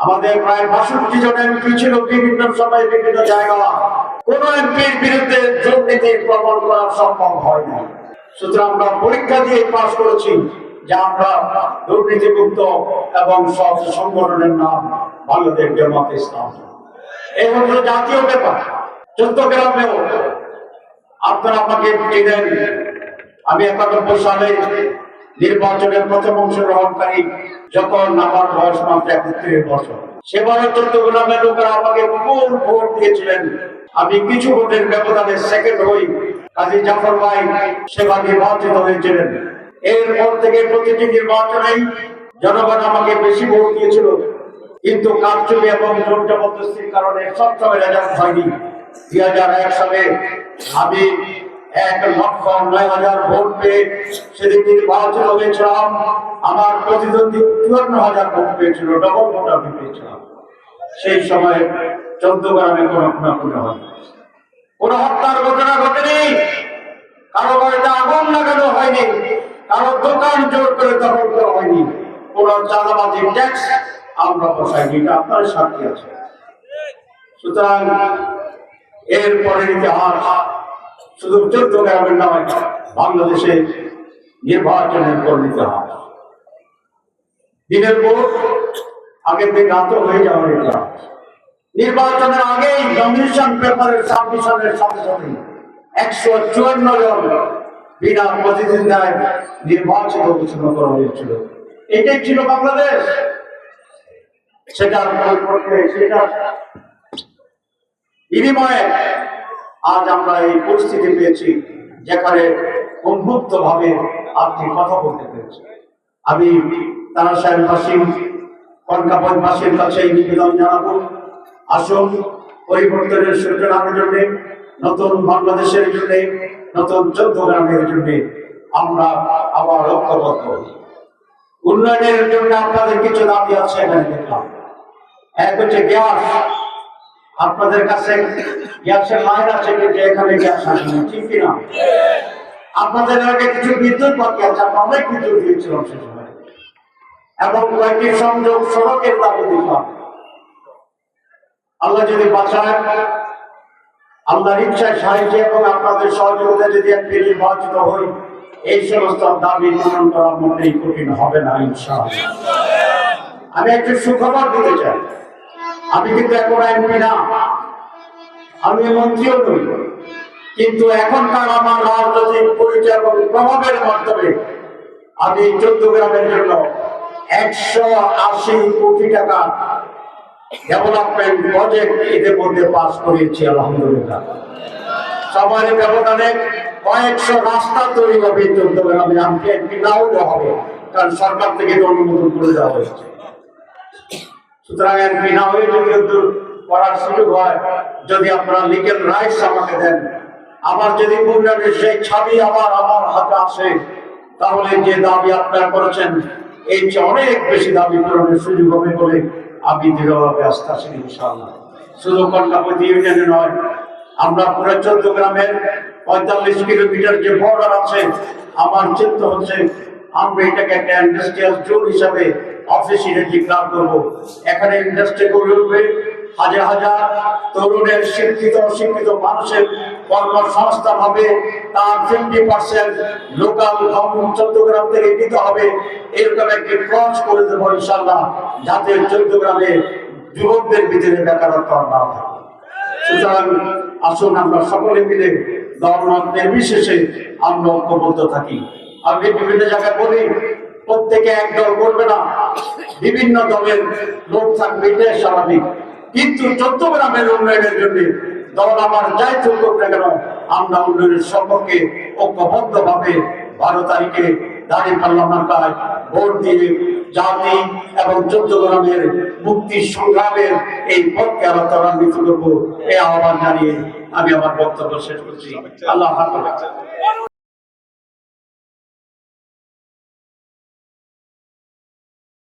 আমাদের প্রায় ৬২ জন এমপি ছিল বিভিন্ন সময়ে বিভিন্ন জায়গা। কোন এমপির বিরুদ্ধে দুর্নীতির প্রমাণ করা সম্ভব হয় না। সুতরাং আমরা পরীক্ষা দিয়ে পাশ করেছি যে আমরা দুর্নীতিমুক্ত এবং সৎ সংগঠনের নাম বাংলাদেশ জামাত ইসলামী। এই হলো জাতীয় ব্যাপার। চট্টগ্রামেও আপনারা আমাকে চিনেন, আমি ৯১ সালে নির্বাচনের প্রথম অংশগ্রহণকারী, যখন আমার বয়স মাত্র ৩১ বছর। সেবারে চট্টগ্রামের লোকেরা আমাকে ফুল ভোট দিয়েছিলেন। আমি কিছু ভোটের ব্যবধানে সেকেন্ড হই। কাজী জাফর ভাই সেবা নির্বাচিত হয়েছিলেন। এরপর থেকে প্রতিটি নির্বাচনেই জনগণ আমাকে বেশি ভোট দিয়েছিল, কিন্তু কারচুপি এবং জোর জবরদস্তির কারণে সবসময় রেজাল্ট হয়নি। ২০০১ সালে আমি ১,০৯,০০০ ভোট পেয়ে সেদিন নির্বাচিত হয়েছিলাম। আমার প্রতিদ্বন্দ্বী ৫৪,০০০ ভোট পেয়েছিল, ডবল ভোট আমি পেয়েছিলাম। সেই সময় চট্টগ্রামে কোনো খুনাখুনি হয়নি, কোনো হত্যার ঘটনা ঘটেনি, কারো বাড়িতে আগুন লাগানো হয়নি, কারো দোকান জোর করে দখল করা হয়নি, কোন চাঁদাবাজি ট্যাক্স আমরা বসাইনি। এটা আপনার সাক্ষী আছে। সুতরাং এরপরের ইতিহাস শুধু চট্টগ্রামের নয়, বাংলাদেশে নির্বাচনের ইতিহাস। দিনের ভোট আগের দিন রাত হয়ে যাওয়ার ইতিহাস। নির্বাচনের আগেই নমিনেশন পেপারের সাবমিশনের সাথে সাথে ১৫৪ জন বিনা প্রতিদ্বন্দ্বিতায় নির্বাচিত ঘোষণা করা হয়েছিল। এটাই ছিল বাংলাদেশ। সেটার বিনিময়ে আজ আমরা এই পরিস্থিতি পেয়েছি যেখানে উন্মুক্ত ভাবে আপনি কথা বলতে পেরেছি। আমি তারাশাহীবাসী, কনকাবাসীর কাছে এই নিবেদন জানাবো, আসুন পরিবর্তনের সূচনার জন্য, নতুন বাংলাদেশের জন্য, নতুন চট্টগ্রামের জন্য আমরা আবার ঐক্যবদ্ধ হই। উন্নয়নের জন্য আপনাদের কিছু দাবি আছে এখানে দেখলাম। এক হচ্ছে গ্যাস। আপনাদের কাছে গ্যাসের লাইন আছে, কিন্তু এখানে গ্যাস আসেনি, ঠিক কিনা? আপনাদের আগে কিছু বিদ্যুৎ বাকি আছে, আমরা অনেক বিদ্যুৎ দিয়েছিলাম সে সময়, এবং কয়েকটি সংযোগ সড়কের দাবি দিলাম। আল্লাহ যদি বাঁচায়, আল্লাহর ইচ্ছায় সাহায্যে এবং আপনাদের সহযোগিতা যদি একটি নির্বাচিত হই, এই সমস্ত দাবি পূরণ করা মোটেই কঠিন হবে না ইনশাআল্লাহ। আমি একটু সুখবর দিতে চাই, আমি কিন্তু এখন এমপি না, আমি মন্ত্রীও নই, কিন্তু এখনকার আমার রাজনৈতিক পরিচয় এবং প্রভাবের মাধ্যমে আমি চট্টগ্রামের জন্য ১৮০ কোটি টাকা ডেভেলপমেন্ট প্রজেক্ট এদের মধ্যে পাস করিয়েছি আলহামদুলিল্লাহ। সময়ের ব্যবধানে কয়েকশো রাস্তা তৈরি হবে চট্টগ্রামে। আমাকে এমপি নাও হবে, কারণ সরকার থেকে অনুমোদন করে দেওয়া হয়েছে। সুতরাং এমপি না হয়ে যদি করার সুযোগ হয়, যদি আপনারা লিগেল রাইটস আমাকে দেন, আমার যদি উন্নয়নের সেই ছাবি আবার আমার হাতে আসে, তাহলে যে দাবি আপনারা করেছেন এই চেয়ে অনেক বেশি দাবি পূরণের সুযোগ হবে বলে আমি দৃঢ়ভাবে আস্থাশীল ইনশাআল্লাহ। শুধু কনকাপতি ইউনিয়নে নয়, আমরা পুরো চট্টগ্রামের ৪৫ কিলোমিটার যে বর্ডার আছে, আমার চিন্তা হচ্ছে আমরা এটাকে একটা ইন্ডাস্ট্রিয়াল জোন হিসাবে অফিসিয়ালি ডিক্লার করবো। এখানে ইন্ডাস্ট্রি গড়ে উঠবে, হাজার হাজার তরুণের শিক্ষিত অশিক্ষিত মানুষের কর্মসংস্থান হবে, তার 50% লোকাল গভর্নমেন্ট চট্টগ্রাম থেকে দিতে হবে। এরকম একটি ক্রস করে দেবো ইনশাআল্লাহ, যাতে চট্টগ্রামে যুবকদের ভিতরে বেকারত্ব না থাকে। সুতরাং আসুন আমরা সকলে মিলে দলমত নির্বিশেষে আমরা ঐক্যবদ্ধ থাকি। আমি বিভিন্ন জায়গায় বলি, প্রত্যেকে এক দল করবে না, বিভিন্ন দলের লোক থাকবে, এটাই স্বাভাবিক। কিন্তু চট্টগ্রামের উন্নয়নের জন্য দল আমার যাই চলুক না কেন, আমরা উন্নয়নের সম্পর্কে ঐক্যবদ্ধ ভাবে 12 তারিখে দাঁড়িপাল্লা মার্কায় ভোট দিয়ে জাতি এবং চট্টগ্রামের মুক্তি সংগ্রামের এই পথকে আমরা ত্বরান্বিত করবো, এই আহ্বান জানিয়ে আমি আমার বক্তব্য শেষ করছি। আল্লাহ হাফেজ।